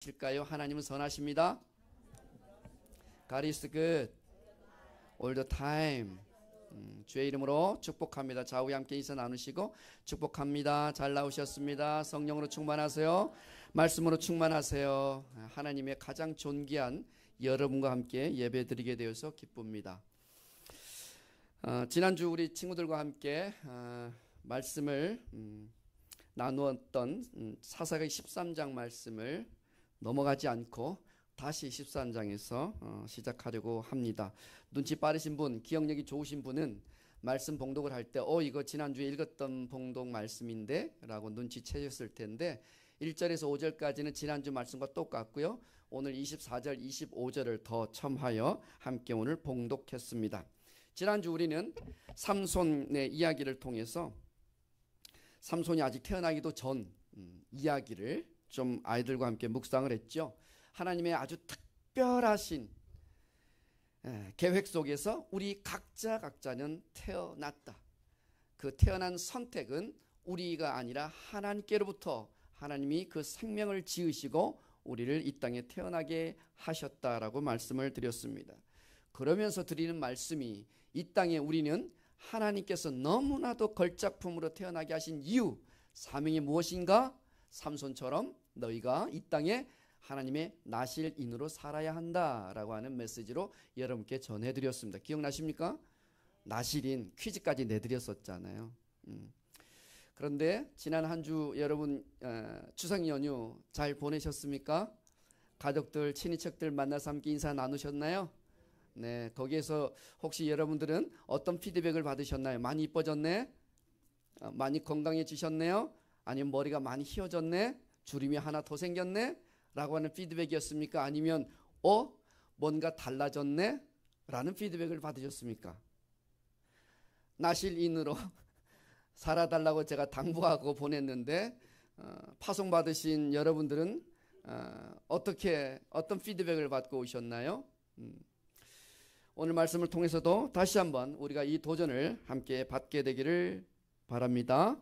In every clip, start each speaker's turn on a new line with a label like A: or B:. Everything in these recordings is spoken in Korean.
A: 실까요? 하나님은 선하십니다. God is good all the time. 주의 이름으로 축복합니다. 좌우에 함께 인사 나누시고 축복합니다. 잘 나오셨습니다. 성령으로 충만하세요. 말씀으로 충만하세요. 하나님의 가장 존귀한 여러분과 함께 예배드리게 되어서 기쁩니다. 지난주 우리 친구들과 함께 말씀을 나누었던 사사기 13장 말씀을 넘어가지 않고 다시 13장에서 시작하려고 합니다. 눈치 빠르신 분, 기억력이 좋으신 분은 말씀 봉독을 할 때 이거 지난주에 읽었던 봉독 말씀인데 라고 눈치채셨을 텐데 1절에서 5절까지는 지난주 말씀과 똑같고요. 오늘 24절, 25절을 더 첨하여 함께 오늘 봉독했습니다. 지난주 우리는 삼손의 이야기를 통해서 삼손이 아직 태어나기도 전 이야기를 좀 아이들과 함께 묵상을 했죠. 하나님의 아주 특별하신 계획 속에서 우리 각자는 태어났다. 그 태어난 선택은 우리가 아니라 하나님께로부터 하나님이 그 생명을 지으시고 우리를 이 땅에 태어나게 하셨다라고 말씀을 드렸습니다. 그러면서 드리는 말씀이 이 땅에 우리는 하나님께서 너무나도 걸작품으로 태어나게 하신 이유, 사명이 무엇인가? 삼손처럼 너희가 이 땅에 하나님의 나실인으로 살아야 한다라고 하는 메시지로 여러분께 전해드렸습니다. 기억나십니까? 나실인 퀴즈까지 내드렸었잖아요. 그런데 지난 한 주 여러분 추석 연휴 잘 보내셨습니까? 가족들, 친인척들 만나서 함께 인사 나누셨나요? 네, 거기에서 혹시 여러분들은 어떤 피드백을 받으셨나요? 많이 이뻐졌네? 많이 건강해지셨네요? 아니면 머리가 많이 휘어졌네? 주름이 하나 더 생겼네? 라고 하는 피드백이었습니까? 아니면 뭔가 달라졌네? 라는 피드백을 받으셨습니까? 나실인으로 살아달라고 제가 당부하고 보냈는데 파송받으신 여러분들은 어떤 피드백을 받고 오셨나요? 오늘 말씀을 통해서도 다시 한번 우리가 이 도전을 함께 받게 되기를 바랍니다.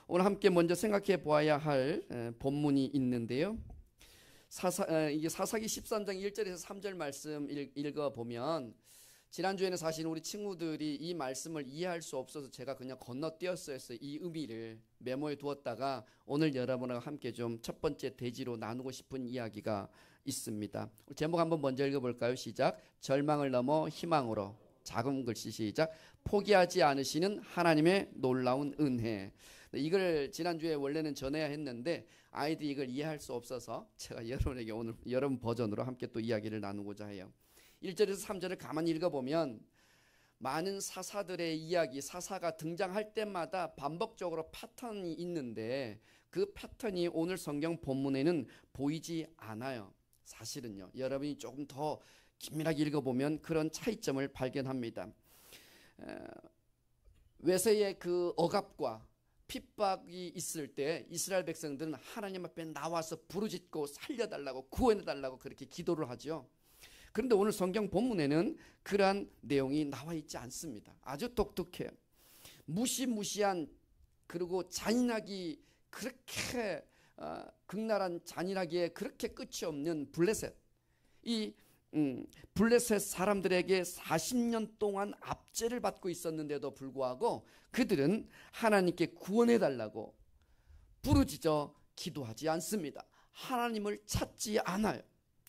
A: 오늘 함께 먼저 생각해 보아야 할 본문이 있는데요. 이게 사사기 13장 1절에서 3절 말씀 읽어보면 지난주에는 사실 우리 친구들이 이 말씀을 이해할 수 없어서 제가 그냥 건너뛰었어요. 이 의미를 메모에 두었다가 오늘 여러분과 함께 좀 첫 번째 대지로 나누고 싶은 이야기가 있습니다. 제목 한번 먼저 읽어볼까요? 시작. 절망을 넘어 희망으로. 작은 글씨 시작. 포기하지 않으시는 하나님의 놀라운 은혜. 이걸 지난주에 원래는 전해야 했는데 아이들이 이걸 이해할 수 없어서 제가 여러분에게 오늘 여러분 버전으로 함께 또 이야기를 나누고자 해요. 1절에서 3절을 가만히 읽어보면 많은 사사들의 이야기, 사사가 등장할 때마다 반복적으로 패턴이 있는데 그 패턴이 오늘 성경 본문에는 보이지 않아요. 사실은요. 여러분이 조금 더 긴밀하게 읽어보면 그런 차이점을 발견합니다. 외세의 그 억압과 핍박이 있을 때 이스라엘 백성들은 하나님 앞에 나와서 부르짖고 살려달라고 구원해달라고 그렇게 기도를 하죠. 그런데 오늘 성경 본문에는 그러한 내용이 나와 있지 않습니다. 아주 독특해요. 무시무시한 그리고 잔인하기 그렇게 극랄한 잔인하기에 그렇게 끝이 없는 블레셋. 이 블레셋 사람들에게 40년 동안 압제를 받고 있었는데도 불구하고 그들은 하나님께 구원해달라고 부르짖어 기도하지 않습니다. 하나님을 찾지 않아요.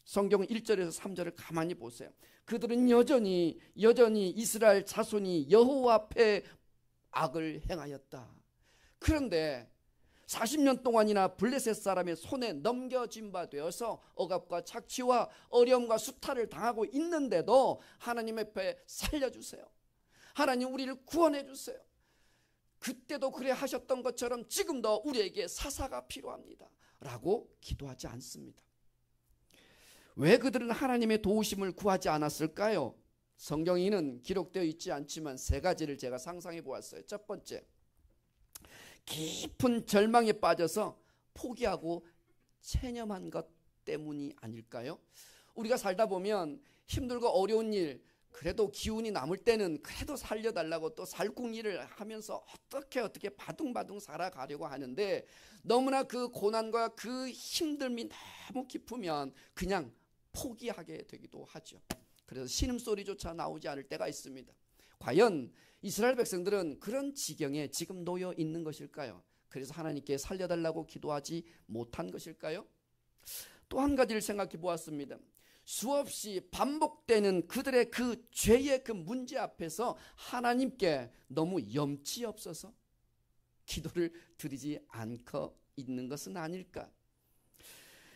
A: 성경 1절에서 3절을 가만히 보세요. 그들은 여전히 이스라엘 자손이 여호와 앞에 악을 행하였다. 그런데 40년 동안이나 블레셋 사람의 손에 넘겨진 바 되어서 억압과 착취와 어려움과 수탈을 당하고 있는데도 하나님 앞에 살려주세요. 하나님 우리를 구원해 주세요. 그때도 그래 하셨던 것처럼 지금도 우리에게 사사가 필요합니다. 라고 기도하지 않습니다. 왜 그들은 하나님의 도우심을 구하지 않았을까요? 성경에는 기록되어 있지 않지만 세 가지를 제가 상상해 보았어요. 첫 번째, 깊은 절망에 빠져서 포기하고 체념한 것 때문이 아닐까요? 우리가 살다 보면 힘들고 어려운 일, 그래도 기운이 남을 때는 그래도 살려달라고 또 살궁리를 하면서 어떻게 바둥바둥 살아가려고 하는데, 너무나 그 고난과 그 힘듦이 너무 깊으면 그냥 포기하게 되기도 하죠. 그래서 신음소리조차 나오지 않을 때가 있습니다. 과연 이스라엘 백성들은 그런 지경에 지금 놓여 있는 것일까요? 그래서 하나님께 살려달라고 기도하지 못한 것일까요? 또 한 가지를 생각해 보았습니다. 수없이 반복되는 그들의 그 죄의 그 문제 앞에서 하나님께 너무 염치 없어서 기도를 드리지 않고 있는 것은 아닐까?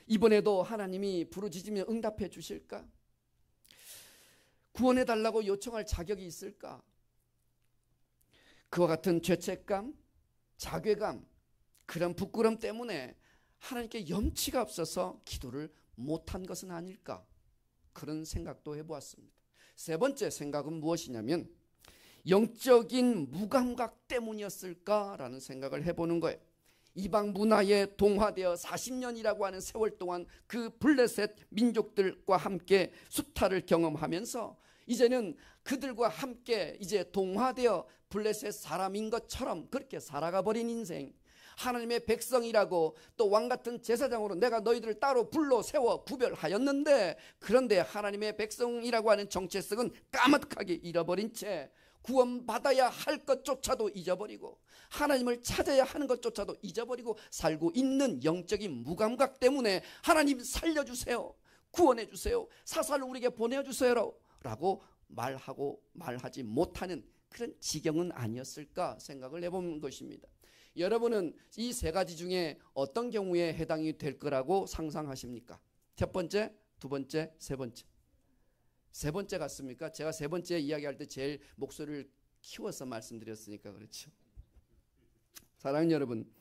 A: 이번에도 하나님이 부르짖으면 응답해 주실까? 구원해 달라고 요청할 자격이 있을까? 그와 같은 죄책감, 자괴감, 그런 부끄럼 때문에 하나님께 염치가 없어서 기도를 못한 것은 아닐까? 그런 생각도 해보았습니다. 세 번째 생각은 무엇이냐면 영적인 무감각 때문이었을까라는 생각을 해보는 거예요. 이방 문화에 동화되어 40년이라고 하는 세월 동안 그 블레셋 민족들과 함께 수탈을 경험하면서 이제는 그들과 함께 이제 동화되어 블레셋 사람인 것처럼 그렇게 살아가 버린 인생, 하나님의 백성이라고 또 왕같은 제사장으로 내가 너희들을 따로 불러 세워 구별하였는데, 그런데 하나님의 백성이라고 하는 정체성은 까맣게 잃어버린 채 구원받아야 할 것조차도 잊어버리고 하나님을 찾아야 하는 것조차도 잊어버리고 살고 있는 영적인 무감각 때문에 하나님 살려주세요, 구원해주세요, 사사를 우리에게 보내주세요 라고 말하지 못하는 그런 지경은 아니었을까 생각을 해보는 것입니다. 여러분은 이 세 가지 중에 어떤 경우에 해당이 될 거라고 상상하십니까? 첫 번째, 두 번째, 세 번째. 세 번째 같습니까? 제가 세 번째 이야기할 때 제일 목소리를 키워서 말씀드렸으니까 그렇죠. 사랑하는 여러분,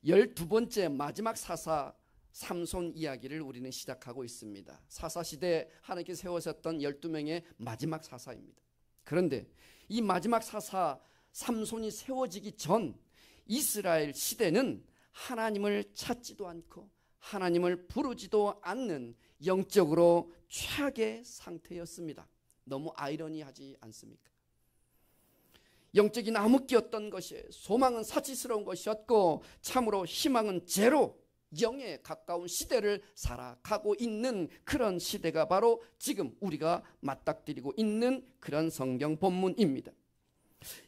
A: 12번째 마지막 사사 삼손 이야기를 우리는 시작하고 있습니다. 사사시대 하나님께서 세우셨던 12명의 마지막 사사입니다. 그런데 이 마지막 사사 삼손이 세워지기 전 이스라엘 시대는 하나님을 찾지도 않고 하나님을 부르지도 않는 영적으로 최악의 상태였습니다. 너무 아이러니하지 않습니까? 영적인 암흑기였던 것이, 소망은 사치스러운 것이었고 참으로 희망은 제로, 0에 가까운 시대를 살아가고 있는 그런 시대가 바로 지금 우리가 맞닥뜨리고 있는 그런 성경 본문입니다.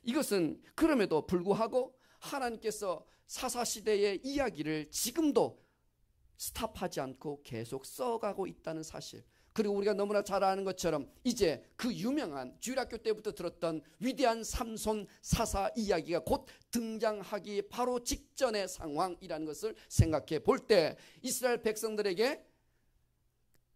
A: 이것은 그럼에도 불구하고 하나님께서 사사시대의 이야기를 지금도 스탑하지 않고 계속 써가고 있다는 사실, 그리고 우리가 너무나 잘 아는 것처럼 이제 그 유명한 주일학교 때부터 들었던 위대한 삼손 사사 이야기가 곧 등장하기 바로 직전의 상황이라는 것을 생각해 볼 때 이스라엘 백성들에게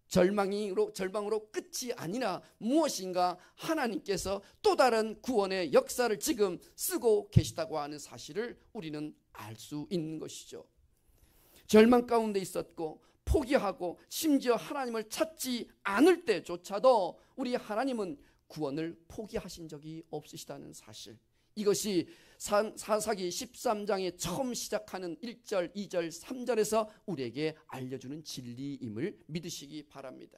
A: 절망으로 끝이 아니라 무엇인가 하나님께서 또 다른 구원의 역사를 지금 쓰고 계시다고 하는 사실을 우리는 알 수 있는 것이죠. 절망 가운데 있었고 포기하고 심지어 하나님을 찾지 않을 때조차도 우리 하나님은 구원을 포기하신 적이 없으시다는 사실, 이것이 사사기 13장에 처음 시작하는 1절, 2절, 3절에서 우리에게 알려주는 진리임을 믿으시기 바랍니다.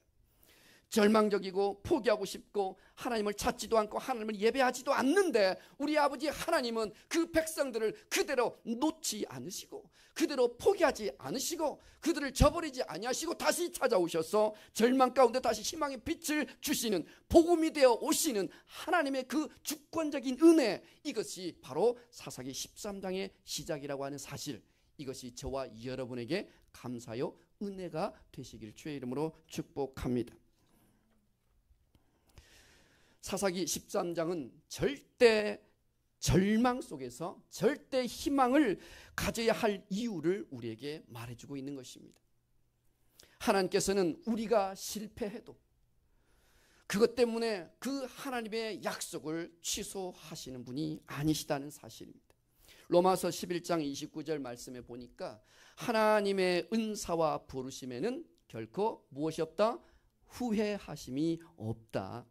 A: 절망적이고 포기하고 싶고 하나님을 찾지도 않고 하나님을 예배하지도 않는데 우리 아버지 하나님은 그 백성들을 그대로 놓지 않으시고 그대로 포기하지 않으시고 그들을 저버리지 아니하시고 다시 찾아오셔서 절망 가운데 다시 희망의 빛을 주시는, 복음이 되어 오시는 하나님의 그 주권적인 은혜, 이것이 바로 사사기 13장의 시작이라고 하는 사실, 이것이 저와 여러분에게 감사요 은혜가 되시길 주의 이름으로 축복합니다. 사사기 13장은 절대 절망 속에서 절대 희망을 가져야 할 이유를 우리에게 말해주고 있는 것입니다. 하나님께서는 우리가 실패해도 그것 때문에 그 하나님의 약속을 취소하시는 분이 아니시다는 사실입니다. 로마서 11장 29절 말씀에 보니까 하나님의 은사와 부르심에는 결코 무엇이 없다? 후회하심이 없다.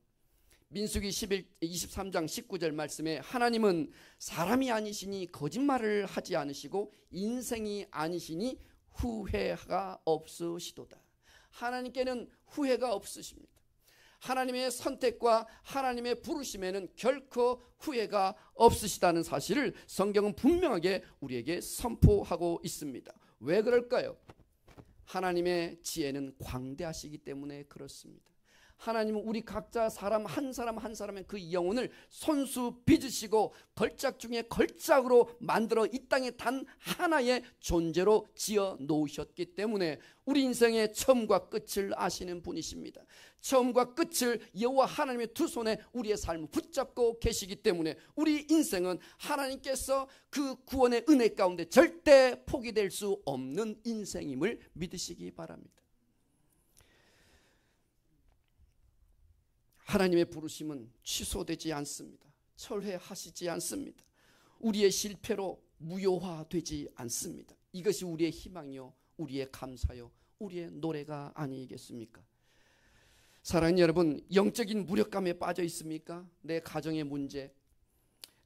A: 민수기 23장 19절 말씀에 하나님은 사람이 아니시니 거짓말을 하지 않으시고 인생이 아니시니 후회가 없으시도다. 하나님께는 후회가 없으십니다. 하나님의 선택과 하나님의 부르심에는 결코 후회가 없으시다는 사실을 성경은 분명하게 우리에게 선포하고 있습니다. 왜 그럴까요? 하나님의 지혜는 광대하시기 때문에 그렇습니다. 하나님은 우리 각자 사람 한 사람의 그 영혼을 손수 빚으시고 걸작 중에 걸작으로 만들어 이 땅에 단 하나의 존재로 지어 놓으셨기 때문에 우리 인생의 처음과 끝을 아시는 분이십니다. 처음과 끝을 여호와 하나님의 두 손에 우리의 삶을 붙잡고 계시기 때문에 우리 인생은 하나님께서 그 구원의 은혜 가운데 절대 포기될 수 없는 인생임을 믿으시기 바랍니다. 하나님의 부르심은 취소되지 않습니다. 철회하시지 않습니다. 우리의 실패로 무효화되지 않습니다. 이것이 우리의 희망이요, 우리의 감사요, 우리의 노래가 아니겠습니까? 사랑하는 여러분, 영적인 무력감에 빠져 있습니까? 내 가정의 문제,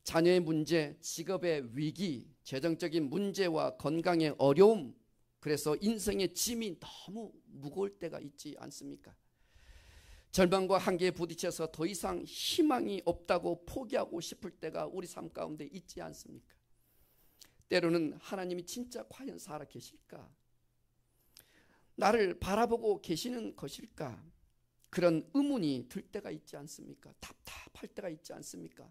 A: 자녀의 문제, 직업의 위기, 재정적인 문제와 건강의 어려움, 그래서 인생의 짐이 너무 무거울 때가 있지 않습니까? 절망과 한계에 부딪혀서 더 이상 희망이 없다고 포기하고 싶을 때가 우리 삶 가운데 있지 않습니까? 때로는 하나님이 진짜 과연 살아 계실까? 나를 바라보고 계시는 것일까? 그런 의문이 들 때가 있지 않습니까? 답답할 때가 있지 않습니까?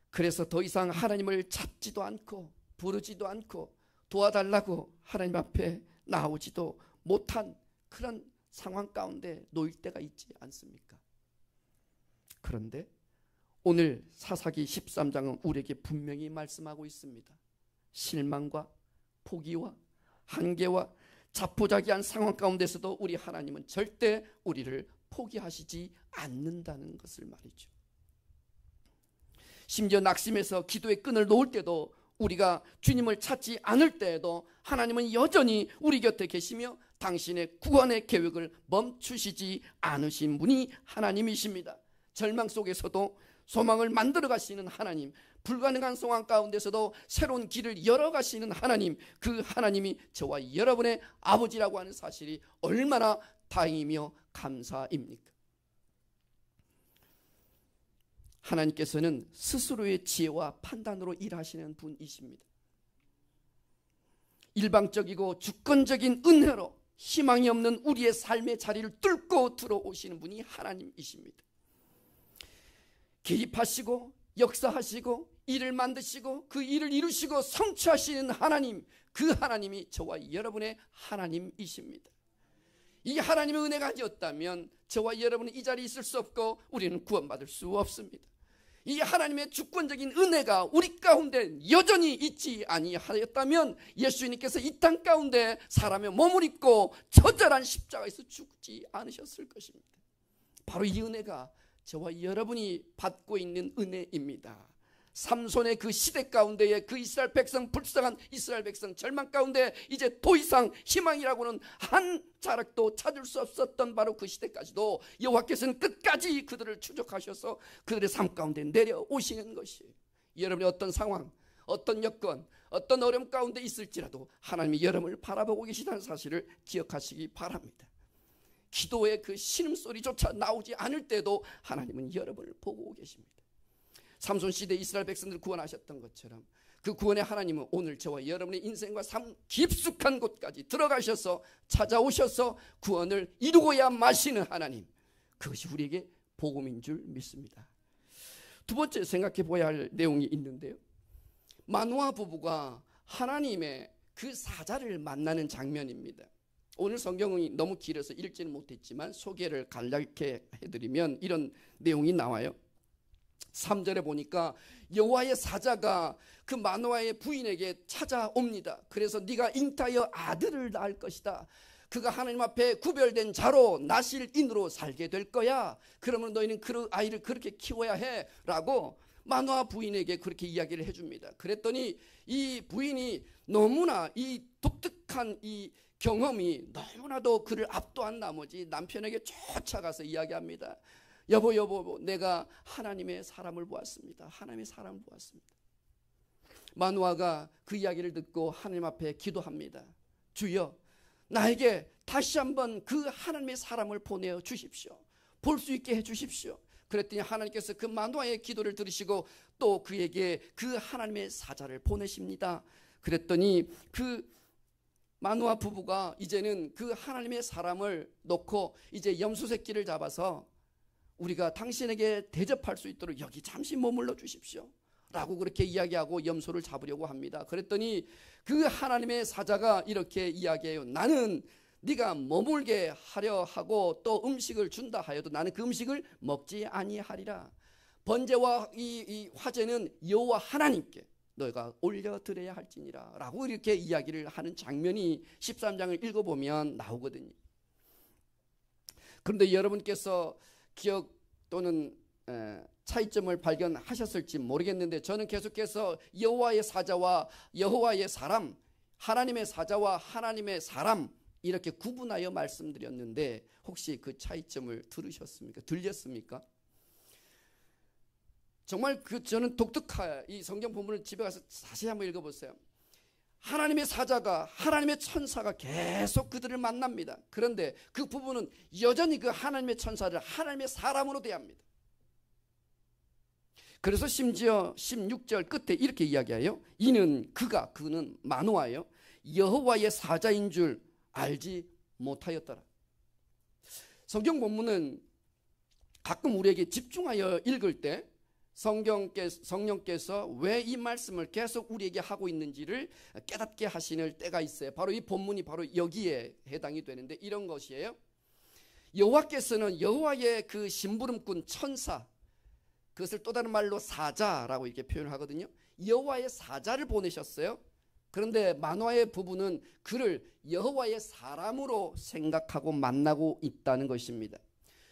A: 그래서 더 이상 하나님을 찾지도 않고 부르지도 않고 도와달라고 하나님 앞에 나오지도 못한 그런 상황 가운데 놓일 때가 있지 않습니까? 그런데 오늘 사사기 13장은 우리에게 분명히 말씀하고 있습니다. 실망과 포기와 한계와 자포자기한 상황 가운데서도 우리 하나님은 절대 우리를 포기하시지 않는다는 것을 말이죠. 심지어 낙심해서 기도의 끈을 놓을 때도, 우리가 주님을 찾지 않을 때에도 하나님은 여전히 우리 곁에 계시며 당신의 구원의 계획을 멈추시지 않으신 분이 하나님이십니다. 절망 속에서도 소망을 만들어 가시는 하나님, 불가능한 상황 가운데서도 새로운 길을 열어 가시는 하나님, 그 하나님이 저와 여러분의 아버지라고 하는 사실이 얼마나 다행이며 감사입니까? 하나님께서는 스스로의 지혜와 판단으로 일하시는 분이십니다. 일방적이고 주권적인 은혜로 희망이 없는 우리의 삶의 자리를 뚫고 들어오시는 분이 하나님이십니다. 개입하시고 역사하시고 일을 만드시고 그 일을 이루시고 성취하시는 하나님, 그 하나님이 저와 여러분의 하나님이십니다. 이 하나님의 은혜가 아니었다면 저와 여러분은 이 자리에 있을 수 없고 우리는 구원받을 수 없습니다. 이 하나님의 주권적인 은혜가 우리 가운데 여전히 있지 아니하였다면 예수님께서 이 땅 가운데 사람의 몸을 입고 처절한 십자가에서 죽지 않으셨을 것입니다. 바로 이 은혜가 저와 여러분이 받고 있는 은혜입니다. 삼손의 그 시대 가운데에 그 이스라엘 백성, 불쌍한 이스라엘 백성 절망 가운데 이제 더 이상 희망이라고는 한 자락도 찾을 수 없었던 바로 그 시대까지도 여호와께서는 끝까지 그들을 추적하셔서 그들의 삶 가운데 내려오시는 것이에요. 여러분의 어떤 상황, 어떤 여건, 어떤 어려움 가운데 있을지라도 하나님이 여러분을 바라보고 계시다는 사실을 기억하시기 바랍니다. 기도의 그 신음소리조차 나오지 않을 때도 하나님은 여러분을 보고 계십니다. 삼손 시대 이스라엘 백성들을 구원하셨던 것처럼 그 구원의 하나님은 오늘 저와 여러분의 인생과 삶 깊숙한 곳까지 들어가셔서 찾아오셔서 구원을 이루고야 마시는 하나님, 그것이 우리에게 복음인 줄 믿습니다. 두 번째 생각해 보아야 할 내용이 있는데요, 마노아 부부가 하나님의 그 사자를 만나는 장면입니다. 오늘 성경이 너무 길어서 읽지는 못했지만 소개를 간략히 해드리면 이런 내용이 나와요. 3절에 보니까 여호와의 사자가 그 마노아의 부인에게 찾아옵니다. 그래서 네가 잉타하여 아들을 낳을 것이다. 그가 하나님 앞에 구별된 자로 나실인으로 살게 될 거야. 그러면 너희는 그 아이를 그렇게 키워야 해 라고 마노아 부인에게 그렇게 이야기를 해줍니다. 그랬더니 이 부인이 너무나 이 독특한 이 경험이 너무나도 그를 압도한 나머지 남편에게 쫓아가서 이야기합니다. 여보, 내가 하나님의 사람을 보았습니다. 하나님의 사람을 보았습니다. 마노아가 그 이야기를 듣고 하나님 앞에 기도합니다. 주여, 나에게 다시 한번 그 하나님의 사람을 보내어 주십시오. 볼 수 있게 해주십시오. 그랬더니 하나님께서 그 마누아의 기도를 들으시고 또 그에게 그 하나님의 사자를 보내십니다. 그랬더니 그 마누아 부부가 이제는 그 하나님의 사람을 놓고 이제 염소 새끼를 잡아서 우리가 당신에게 대접할 수 있도록 여기 잠시 머물러 주십시오 라고 그렇게 이야기하고 염소를 잡으려고 합니다. 그랬더니 그 하나님의 사자가 이렇게 이야기해요. 나는 네가 머물게 하려 하고 또 음식을 준다 하여도 나는 그 음식을 먹지 아니하리라. 번제와 이 화제는 여호와 하나님께 너희가 올려드려야 할지니라 라고 이렇게 이야기를 하는 장면이 13장을 읽어보면 나오거든요. 그런데 여러분께서 기억 또는 차이점을 발견하셨을지 모르겠는데 저는 계속해서 여호와의 사자와 여호와의 사람, 하나님의 사자와 하나님의 사람 이렇게 구분하여 말씀드렸는데 혹시 그 차이점을 들으셨습니까? 들렸습니까? 정말 저는 독특한 이 성경 본문을 집에 가서 다시 한번 읽어보세요. 하나님의 사자가 하나님의 천사가 계속 그들을 만납니다. 그런데 그 부부는 여전히 그 하나님의 천사를 하나님의 사람으로 대합니다. 그래서 심지어 16절 끝에 이렇게 이야기해요. 이는 그는 마누아예요. 여호와의 사자인 줄 알지 못하였더라. 성경 본문은 가끔 우리에게 집중하여 읽을 때 성령께서 왜 이 말씀을 계속 우리에게 하고 있는지를 깨닫게 하시는 때가 있어요. 바로 이 본문이 바로 여기에 해당이 되는데 이런 것이에요. 여호와께서는 여호와의 그 심부름꾼 천사, 그것을 또 다른 말로 사자라고 이렇게 표현을 하거든요. 여호와의 사자를 보내셨어요. 그런데 마누아의 부부는 그를 여호와의 사람으로 생각하고 만나고 있다는 것입니다.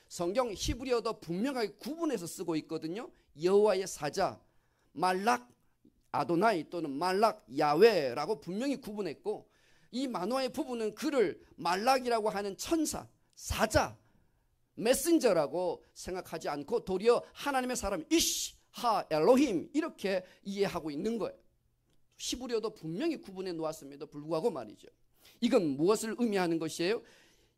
A: 성경 히브리어도 분명하게 구분해서 쓰고 있거든요. 여호와의 사자, 말락 아도나이 또는 말락 야훼라고 분명히 구분했고, 이 마누아의 부부는 그를 말락이라고 하는 천사, 사자, 메신저라고 생각하지 않고 도리어 하나님의 사람 이시 하 엘로힘 이렇게 이해하고 있는 거예요. 히브리어도 분명히 구분해 놓았음에도 불구하고 말이죠. 이건 무엇을 의미하는 것이에요?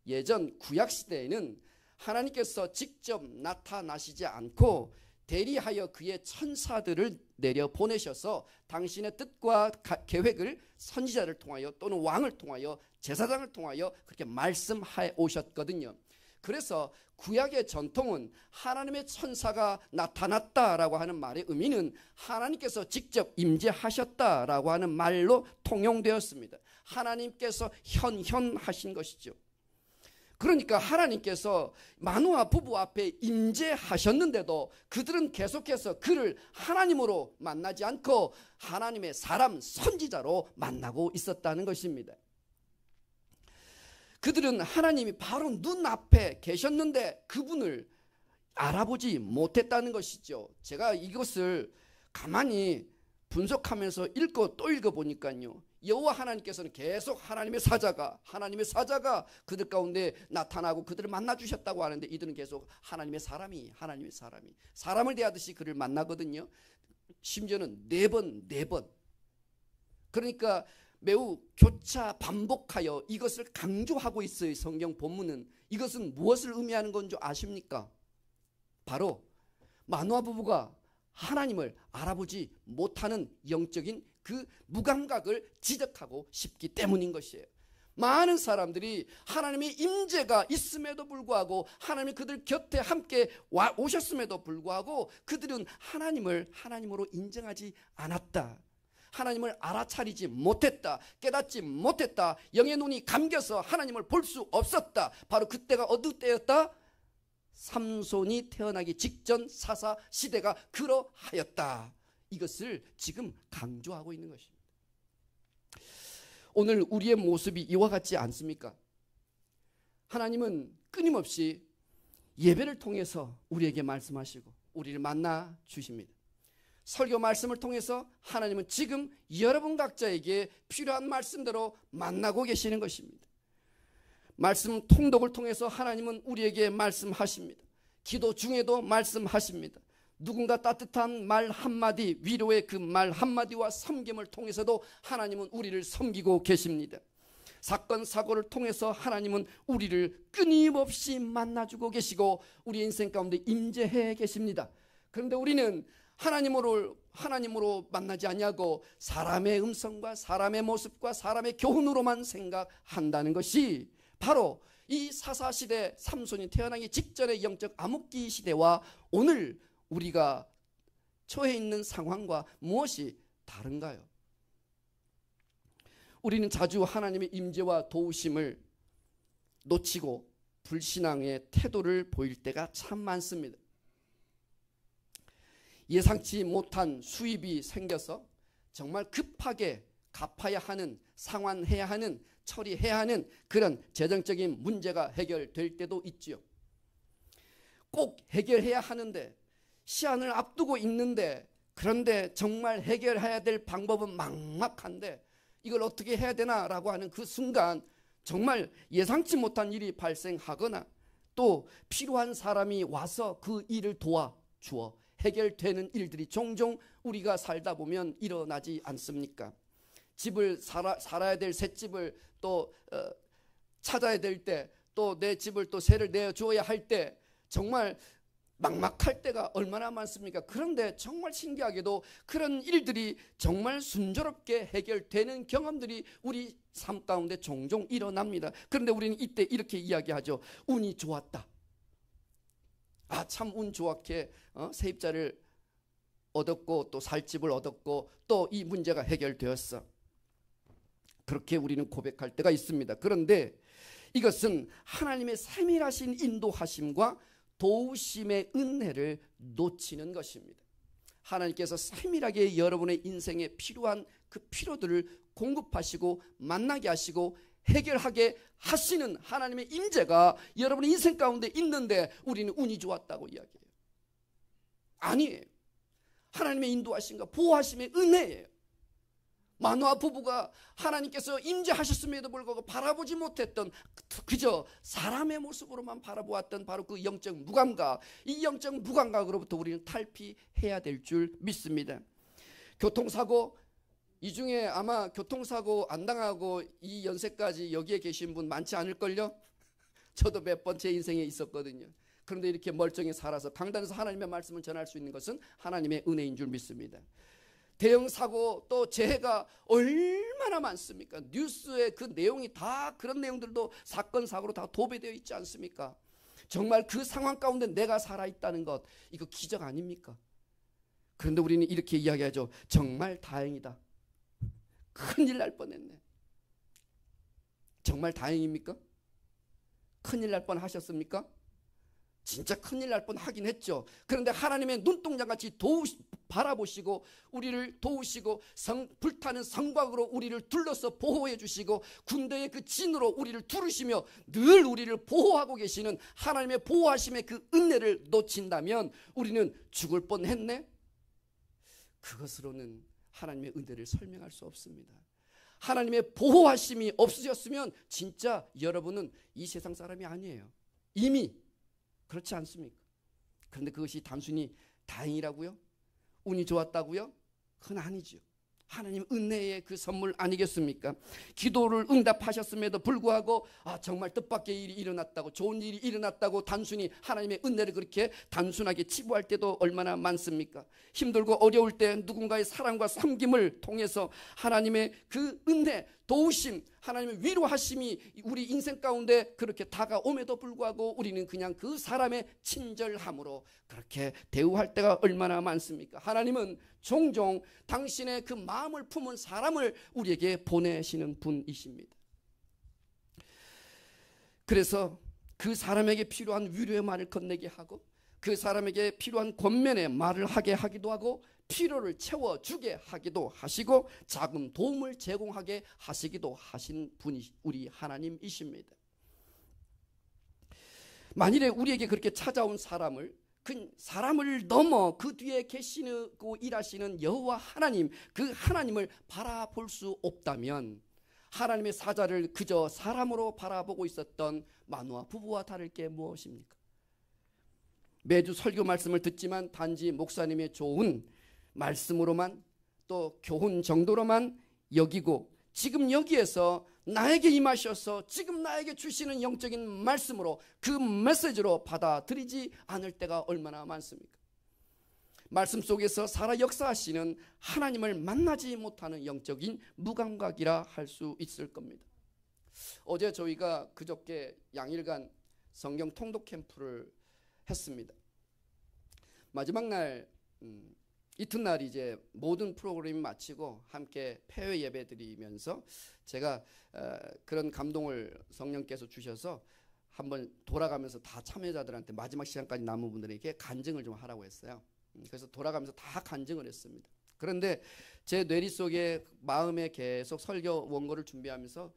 A: 예전 구약시대에는 하나님께서 직접 나타나시지 않고 대리하여 그의 천사들을 내려보내셔서 당신의 뜻과 계획을 선지자를 통하여 또는 왕을 통하여 제사장을 통하여 그렇게 말씀해 오셨거든요. 그래서 구약의 전통은 하나님의 천사가 나타났다라고 하는 말의 의미는 하나님께서 직접 임재하셨다라고 하는 말로 통용되었습니다. 하나님께서 현현하신 것이죠. 그러니까 하나님께서 마누아 부부 앞에 임재하셨는데도 그들은 계속해서 그를 하나님으로 만나지 않고 하나님의 사람 선지자로 만나고 있었다는 것입니다. 그들은 하나님이 바로 눈앞에 계셨는데 그분을 알아보지 못했다는 것이죠. 제가 이것을 가만히 분석하면서 읽고 또 읽어보니까요, 여호와 하나님께서는 계속 하나님의 사자가 그들 가운데 나타나고 그들을 만나주셨다고 하는데 이들은 계속 하나님의 사람이 사람을 대하듯이 그를 만나거든요. 심지어는 네 번. 그러니까 매우 교차 반복하여 이것을 강조하고 있어요. 성경 본문은. 이것은 무엇을 의미하는 건 줄 아십니까? 바로 마누아 부부가 하나님을 알아보지 못하는 영적인 그 무감각을 지적하고 싶기 때문인 것이에요. 많은 사람들이 하나님의 임재가 있음에도 불구하고 하나님이 그들 곁에 함께 오셨음에도 불구하고 그들은 하나님을 하나님으로 인정하지 않았다. 하나님을 알아차리지 못했다. 깨닫지 못했다. 영의 눈이 감겨서 하나님을 볼 수 없었다. 바로 그때가 어느 때였다? 삼손이 태어나기 직전 사사 시대가 그러하였다. 이것을 지금 강조하고 있는 것입니다. 오늘 우리의 모습이 이와 같지 않습니까? 하나님은 끊임없이 예배를 통해서 우리에게 말씀하시고 우리를 만나 주십니다. 설교 말씀을 통해서 하나님은 지금 여러분 각자에게 필요한 말씀대로 만나고 계시는 것입니다. 말씀 통독을 통해서 하나님은 우리에게 말씀하십니다. 기도 중에도 말씀하십니다. 누군가 따뜻한 말 한마디, 위로의 그 말 한마디와 섬김을 통해서도 하나님은 우리를 섬기고 계십니다. 사건 사고를 통해서 하나님은 우리를 끊임없이 만나주고 계시고 우리 인생 가운데 임재해 계십니다. 그런데 우리는 하나님으로 만나지 아니하고 사람의 음성과 사람의 모습과 사람의 교훈으로만 생각한다는 것이 바로 이 사사시대 삼손이 태어나기 직전의 영적 암흑기 시대와 오늘 우리가 처해 있는 상황과 무엇이 다른가요? 우리는 자주 하나님의 임재와 도우심을 놓치고 불신앙의 태도를 보일 때가 참 많습니다. 예상치 못한 수입이 생겨서 정말 급하게 갚아야 하는, 상환해야 하는, 처리해야 하는 그런 재정적인 문제가 해결될 때도 있지요. 꼭 해결해야 하는데 시한을 앞두고 있는데 그런데 정말 해결해야 될 방법은 막막한데 이걸 어떻게 해야 되나라고 하는 그 순간 정말 예상치 못한 일이 발생하거나 또 필요한 사람이 와서 그 일을 도와주어 해결되는 일들이 종종 우리가 살다 보면 일어나지 않습니까? 집을 살아야 될 새 집을 또 찾아야 될 때 또 내 집을 또 세를 내어주어야 할 때 정말 막막할 때가 얼마나 많습니까? 그런데 정말 신기하게도 그런 일들이 정말 순조롭게 해결되는 경험들이 우리 삶 가운데 종종 일어납니다. 그런데 우리는 이때 이렇게 이야기하죠. 운이 좋았다. 참 운 좋게 세입자를 얻었고 또 살 집을 얻었고 또 이 문제가 해결되었어. 그렇게 우리는 고백할 때가 있습니다. 그런데 이것은 하나님의 세밀하신 인도하심과 도우심의 은혜를 놓치는 것입니다. 하나님께서 세밀하게 여러분의 인생에 필요한 그 필요들을 공급하시고 만나게 하시고 해결하게 하시는 하나님의 임재가 여러분의 인생 가운데 있는데 우리는 운이 좋았다고 이야기해요. 아니에요. 하나님의 인도하심과 보호하심의 은혜예요. 마노아 부부가 하나님께서 임재하셨음에도 불구하고 바라보지 못했던 그저 사람의 모습으로만 바라보았던 바로 그 영적 무감각, 이 영적 무감각으로부터 우리는 탈피해야 될 줄 믿습니다. 교통사고, 이 중에 아마 교통사고 안 당하고 이 연세까지 여기에 계신 분 많지 않을걸요? 저도 몇 번 제 인생에 있었거든요. 그런데 이렇게 멀쩡히 살아서 강단에서 하나님의 말씀을 전할 수 있는 것은 하나님의 은혜인 줄 믿습니다. 대형 사고 또 재해가 얼마나 많습니까? 뉴스에 그 내용이 다 그런 내용들도 사건 사고로 다 도배되어 있지 않습니까? 정말 그 상황 가운데 내가 살아있다는 것, 이거 기적 아닙니까? 그런데 우리는 이렇게 이야기하죠. 정말 다행이다. 큰일 날 뻔했네. 정말 다행입니까? 큰일 날 뻔 하셨습니까? 진짜 큰일 날 뻔 하긴 했죠. 그런데 하나님의 눈동자같이 바라보시고 우리를 도우시고 불타는 성곽으로 우리를 둘러서 보호해 주시고 군대의 그 진으로 우리를 두르시며 늘 우리를 보호하고 계시는 하나님의 보호하심의 그 은혜를 놓친다면 우리는 죽을 뻔했네? 그것으로는 하나님의 은혜를 설명할 수 없습니다. 하나님의 보호하심이 없으셨으면 진짜 여러분은 이 세상 사람이 아니에요. 이미 그렇지 않습니까? 그런데 그것이 단순히 다행이라고요? 운이 좋았다고요? 그건 아니죠. 하나님 은혜의 그 선물 아니겠습니까? 기도를 응답하셨음에도 불구하고 정말 뜻밖의 일이 일어났다고, 좋은 일이 일어났다고 단순히 하나님의 은혜를 그렇게 단순하게 치부할 때도 얼마나 많습니까? 힘들고 어려울 때 누군가의 사랑과 섬김을 통해서 하나님의 그 은혜, 도우심, 하나님의 위로하심이 우리 인생 가운데 그렇게 다가옴에도 불구하고 우리는 그냥 그 사람의 친절함으로 그렇게 대우할 때가 얼마나 많습니까? 하나님은 종종 당신의 그 마음을 품은 사람을 우리에게 보내시는 분이십니다. 그래서 그 사람에게 필요한 위로의 말을 건네게 하고 그 사람에게 필요한 권면의 말을 하게 하기도 하고 필요를 채워주게 하기도 하시고 자금 도움을 제공하게 하시기도 하신 분이 우리 하나님이십니다. 만일에 우리에게 그렇게 찾아온 사람을 그 사람을 넘어 그 뒤에 계시고 일하시는 여호와 하나님, 그 하나님을 바라볼 수 없다면 하나님의 사자를 그저 사람으로 바라보고 있었던 마노아 부부와 다를 게 무엇입니까? 매주 설교 말씀을 듣지만 단지 목사님의 좋은 말씀으로만 또 교훈 정도로만 여기고 지금 여기에서 나에게 임하셔서 지금 나에게 주시는 영적인 말씀으로 그 메시지로 받아들이지 않을 때가 얼마나 많습니까? 말씀 속에서 살아 역사하시는 하나님을 만나지 못하는 영적인 무감각이라 할 수 있을 겁니다. 어제 저희가 그저께 양일간 성경 통독 캠프를 했습니다. 마지막 날 이튿날 이제 모든 프로그램이 마치고 함께 폐회 예배 드리면서 제가 그런 감동을 성령께서 주셔서 한번 돌아가면서 다 참여자들한테 마지막 시간까지 남은 분들에게 간증을 좀 하라고 했어요. 그래서 돌아가면서 다 간증을 했습니다. 그런데 제 뇌리 속에 마음에 계속 설교 원고를 준비하면서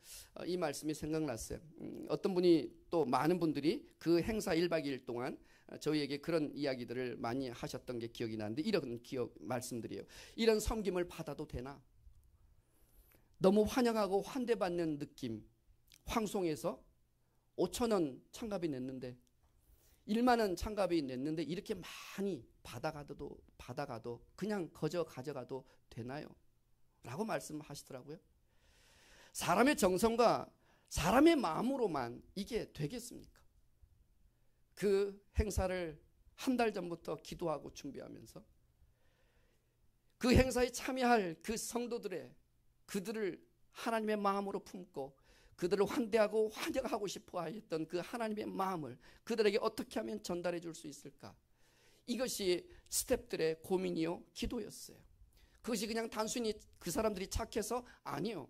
A: 이 말씀이 생각났어요. 어떤 분이 또 많은 분들이 그 행사 1박 2일 동안 저희에게 그런 이야기들을 많이 하셨던 게 기억이 나는데 이런 말씀들이에요. 이런 섬김을 받아도 되나? 너무 환영하고 환대받는 느낌. 황송에서 5,000원 참가비 냈는데 1만 원 참가비 냈는데 이렇게 많이 받아가도 그냥 거저 가져가도 되나요? 라고 말씀하시더라고요. 사람의 정성과 사람의 마음으로만 이게 되겠습니까? 그 행사를 한 달 전부터 기도하고 준비하면서 그 행사에 참여할 그 성도들의 그들을 하나님의 마음으로 품고 그들을 환대하고 환영하고 싶어 했던 그 하나님의 마음을 그들에게 어떻게 하면 전달해 줄 수 있을까? 이것이 스태프들의 고민이요 기도였어요. 그것이 그냥 단순히 그 사람들이 착해서 아니요.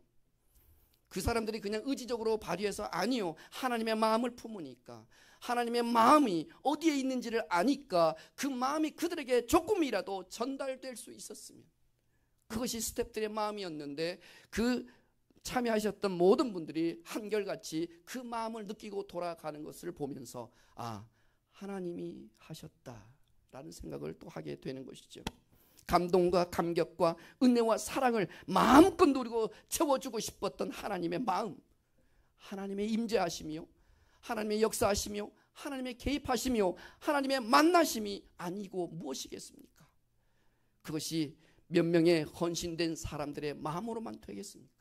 A: 그 사람들이 그냥 의지적으로 발휘해서 아니요. 하나님의 마음을 품으니까 하나님의 마음이 어디에 있는지를 아니까 그 마음이 그들에게 조금이라도 전달될 수 있었으면 그것이 스태프들의 마음이었는데 그 참여하셨던 모든 분들이 한결같이 그 마음을 느끼고 돌아가는 것을 보면서 아, 하나님이 하셨다라는 생각을 또 하게 되는 것이죠. 감동과 감격과 은혜와 사랑을 마음껏 누리고 채워주고 싶었던 하나님의 마음, 하나님의 임재하심이요, 하나님의 역사하심이요, 하나님의 개입하심이요, 하나님의 만나심이 아니고 무엇이겠습니까? 그것이 몇 명의 헌신된 사람들의 마음으로만 되겠습니까?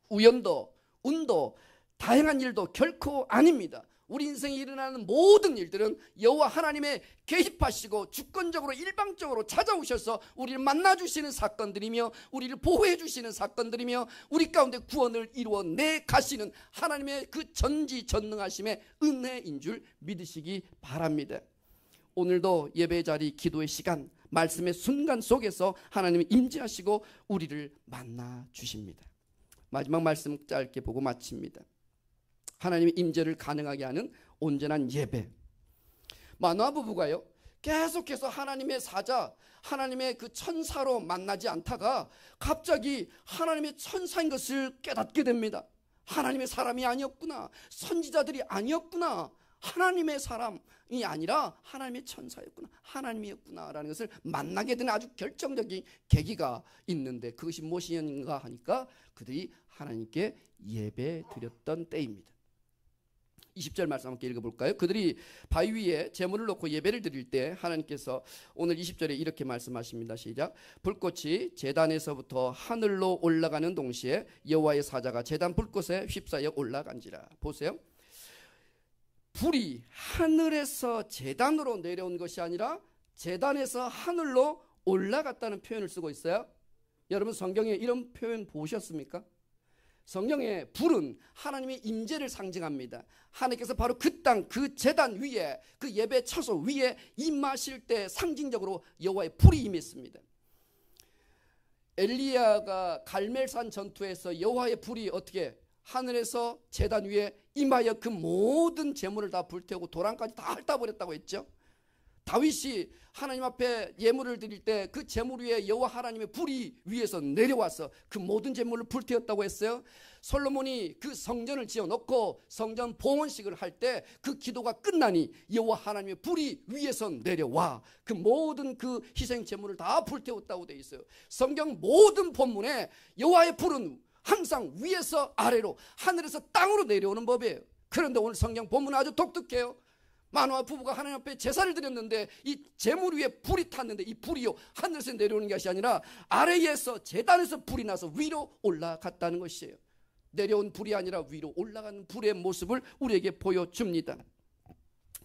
A: 우연도 운도 다양한 일도 결코 아닙니다. 우리 인생에 일어나는 모든 일들은 여호와 하나님의 개입하시고 주권적으로 일방적으로 찾아오셔서 우리를 만나주시는 사건들이며 우리를 보호해 주시는 사건들이며 우리 가운데 구원을 이루어내 가시는 하나님의 그 전지전능하심의 은혜인 줄 믿으시기 바랍니다. 오늘도 예배 자리 기도의 시간 말씀의 순간 속에서 하나님이 임재하시고 우리를 만나 주십니다. 마지막 말씀 짧게 보고 마칩니다. 하나님의 임재를 가능하게 하는 온전한 예배. 마노아 부부가요 계속해서 하나님의 사자, 하나님의 그 천사로 만나지 않다가 갑자기 하나님의 천사인 것을 깨닫게 됩니다. 하나님의 사람이 아니었구나, 선지자들이 아니었구나, 하나님의 사람이 아니라 하나님의 천사였구나, 하나님이었구나 라는 것을 만나게 되는 아주 결정적인 계기가 있는데 그것이 무엇인가 하니까 그들이 하나님께 예배 드렸던 때입니다. 20절 말씀 함께 읽어볼까요? 그들이 바위 위에 제물을 놓고 예배를 드릴 때 하나님께서 오늘 20절에 이렇게 말씀하십니다. 시작. 불꽃이 제단에서부터 하늘로 올라가는 동시에 여호와의 사자가 제단 불꽃에 휩싸여 올라간지라. 보세요. 불이 하늘에서 제단으로 내려온 것이 아니라 제단에서 하늘로 올라갔다는 표현을 쓰고 있어요. 여러분 성경에 이런 표현 보셨습니까? 성경에 불은 하나님의 임재를 상징합니다. 하나님께서 바로 그 땅, 그 제단 위에, 그 예배 처소 위에 임하실 때 상징적으로 여호와의 불이 임했습니다. 엘리야가 갈멜산 전투에서 여호와의 불이 어떻게 하늘에서 제단 위에 임하여 그 모든 제물을 다 불태우고 도랑까지 다 핥아버렸다고 했죠. 다윗이 하나님 앞에 예물을 드릴 때 그 제물 위에 여호와 하나님의 불이 위에서 내려와서 그 모든 제물을 불태웠다고 했어요. 솔로몬이 그 성전을 지어놓고 성전 봉헌식을 할 때 그 기도가 끝나니 여호와 하나님의 불이 위에서 내려와 그 모든 그 희생 제물을 다 불태웠다고 되어 있어요. 성경 모든 본문에 여호와의 불은 항상 위에서 아래로 하늘에서 땅으로 내려오는 법이에요. 그런데 오늘 성경 본문은 아주 독특해요. 마노아 부부가 하나님 앞에 제사를 드렸는데 이 제물 위에 불이 탔는데 이 불이요 하늘에서 내려오는 것이 아니라 아래에서 제단에서 불이 나서 위로 올라갔다는 것이에요. 내려온 불이 아니라 위로 올라가는 불의 모습을 우리에게 보여줍니다.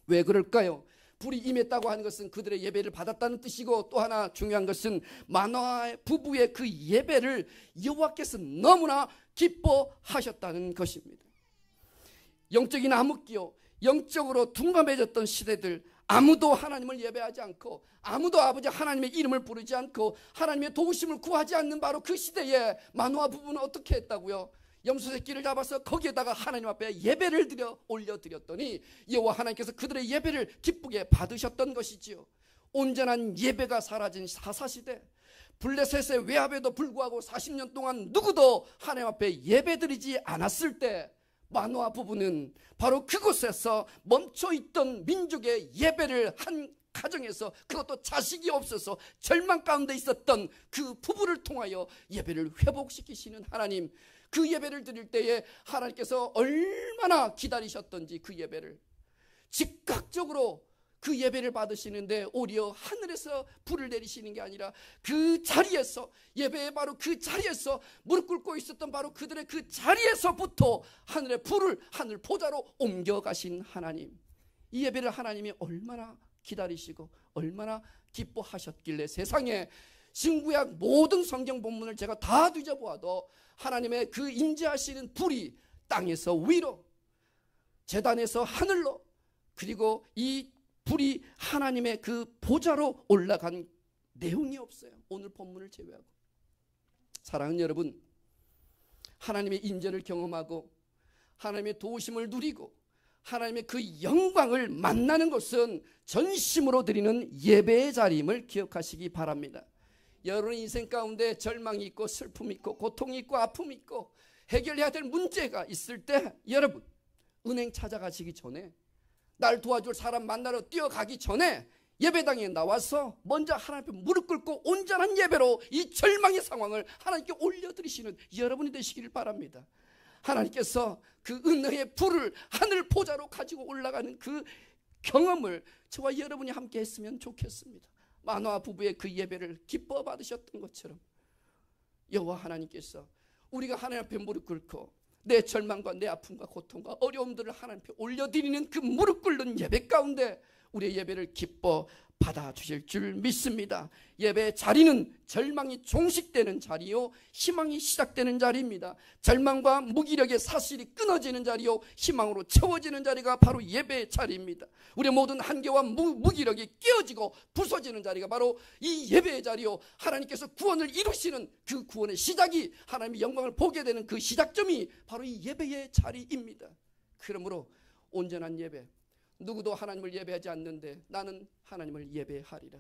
A: 왜 그럴까요? 불이 임했다고 하는 것은 그들의 예배를 받았다는 뜻이고, 또 하나 중요한 것은 마노아 부부의 그 예배를 여호와께서 너무나 기뻐하셨다는 것입니다. 영적인 암흑기요, 영적으로 둔감해졌던 시대들, 아무도 하나님을 예배하지 않고 아무도 아버지 하나님의 이름을 부르지 않고 하나님의 도우심을 구하지 않는 바로 그 시대에 마노아 부부는 어떻게 했다고요? 염소 새끼를 잡아서 거기에다가 하나님 앞에 예배를 올려드렸더니 여호와 하나님께서 그들의 예배를 기쁘게 받으셨던 것이지요. 온전한 예배가 사라진 사사시대, 블레셋의 외압에도 불구하고 40년 동안 누구도 하나님 앞에 예배드리지 않았을 때 마노아 부부는 바로 그곳에서 멈춰있던 민족의 예배를 한 가정에서, 그것도 자식이 없어서 절망 가운데 있었던 그 부부를 통하여 예배를 회복시키시는 하나님, 그 예배를 드릴 때에 하나님께서 얼마나 기다리셨던지 그 예배를 즉각적으로 그 예배를 받으시는데, 오히려 하늘에서 불을 내리시는 게 아니라 그 자리에서, 예배의 바로 그 자리에서 무릎 꿇고 있었던 바로 그들의 그 자리에서부터 하늘의 불을 하늘 보좌로 옮겨가신 하나님, 이 예배를 하나님이 얼마나 기다리시고 얼마나 기뻐하셨길래 세상에 신구약 모든 성경 본문을 제가 다 뒤져보아도 하나님의 그 임재하시는 불이 땅에서 위로, 제단에서 하늘로, 그리고 이 불이 하나님의 그 보좌로 올라간 내용이 없어요. 오늘 본문을 제외하고. 사랑하는 여러분, 하나님의 임재를 경험하고 하나님의 도우심을 누리고 하나님의 그 영광을 만나는 것은 전심으로 드리는 예배의 자리임을 기억하시기 바랍니다. 여러분의 인생 가운데 절망이 있고 슬픔이 있고 고통이 있고 아픔이 있고 해결해야 될 문제가 있을 때, 여러분 은행 찾아가시기 전에, 날 도와줄 사람 만나러 뛰어가기 전에 예배당에 나와서 먼저 하나님 앞에 무릎 꿇고 온전한 예배로 이 절망의 상황을 하나님께 올려드리시는 여러분이 되시기를 바랍니다. 하나님께서 그 은혜의 불을 하늘 보좌로 가지고 올라가는 그 경험을 저와 여러분이 함께 했으면 좋겠습니다. 마노아 부부의 그 예배를 기뻐 받으셨던 것처럼 여호와 하나님께서 우리가 하나님 앞에 무릎 꿇고 내 절망과 내 아픔과 고통과 어려움들을 하나님 앞에 올려드리는 그 무릎 꿇는 예배 가운데 우리의 예배를 기뻐 받아주실 줄 믿습니다. 예배의 자리는 절망이 종식되는 자리요, 희망이 시작되는 자리입니다. 절망과 무기력의 사실이 끊어지는 자리요, 희망으로 채워지는 자리가 바로 예배의 자리입니다. 우리의 모든 한계와 무기력이 깨어지고 부서지는 자리가 바로 이 예배의 자리요, 하나님께서 구원을 이루시는 그 구원의 시작이, 하나님의 영광을 보게 되는 그 시작점이 바로 이 예배의 자리입니다. 그러므로 온전한 예배, 누구도 하나님을 예배하지 않는데 나는 하나님을 예배하리라.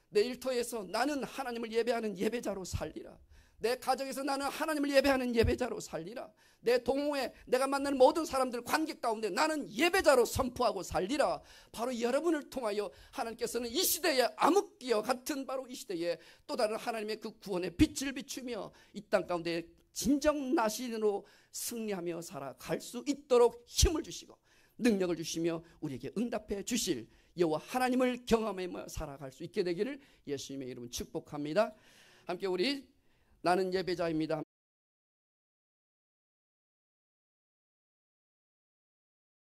A: 내 일터에서 나는 하나님을 예배하는 예배자로 살리라. 내 가정에서 나는 하나님을 예배하는 예배자로 살리라. 내 동호회, 내가 만나는 모든 사람들 관계 가운데 나는 예배자로 선포하고 살리라. 바로 여러분을 통하여 하나님께서는 이 시대의 암흑기와 같은 바로 이 시대에 또 다른 하나님의 그 구원의 빛을 비추며 이 땅 가운데 진정 나신으로 승리하며 살아갈 수 있도록 힘을 주시고 능력을 주시며 우리에게 응답해 주실 여호와 하나님을 경험하며 살아갈 수 있게 되기를 예수님의 이름으로 축복합니다. 함께 우리 나는 예배자입니다.